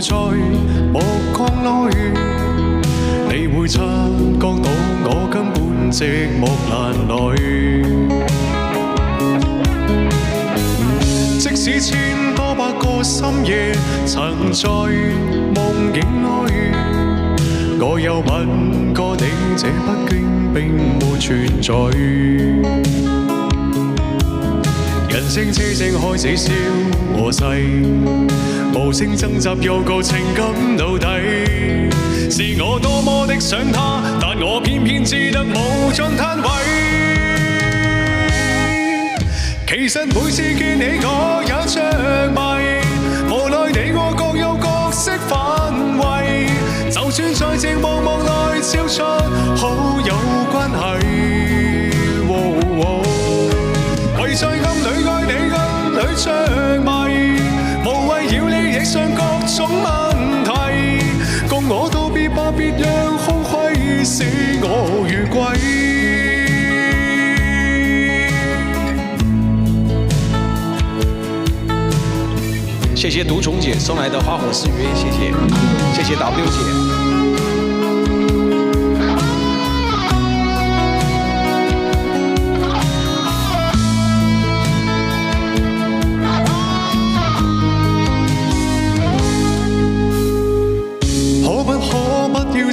在目光內，你會察覺到我根本寂寞難耐。即使千多百個深夜曾在夢境內，我又問過你，這北京並沒存在。人聲車聲開始消和逝，無聲掙扎有個情感到底。是我多麼的想他，但我偏偏只得無盡嘆謂。其實每次見你我也着迷，無奈你我各有角色範圍，就算在寂寞夢內超出好友關係。為在暗裏愛你暗裏着迷，無謂要你惹上各種問題，共我道別吧，別讓空虛使我遇歸。謝謝獨寵姐送來的花火誓約，謝謝，謝謝 W 姐。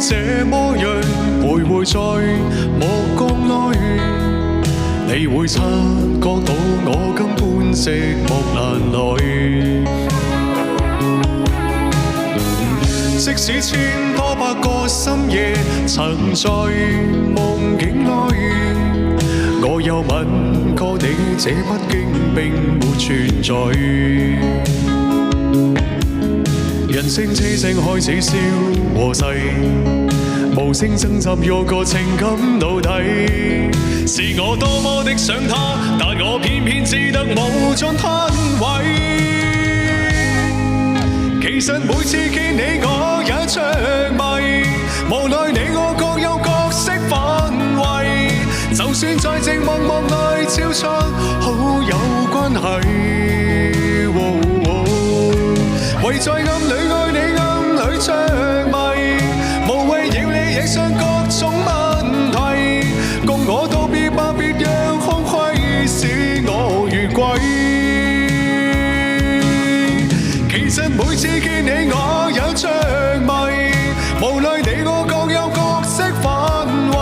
這麼樣徘徊在目光內，你會察覺到我根本寂寞難耐。即使千多百個深夜曾在夢境內，我又問過你，這北京並沒存在。人聲車聲開始消和逝，無聲掙扎有個情感到底。是我多麼的想他，但我偏偏只得無盡嘆謂。其實每次見你我也着迷，無奈你我各有角色範圍，就算在寂寞夢內超出好友關係。為在暗裏愛你暗裏着迷，無謂要你惹上各種問題，共我道別吧，別讓空虛使我遇歸。其實每次見你我也着迷，無奈你我各有角色範圍，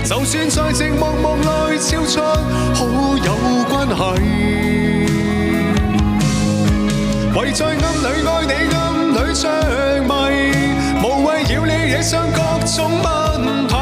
就算在寂寞夢內超出好友關係。為在暗裏愛你暗裏着迷，無謂要你惹上各種問題，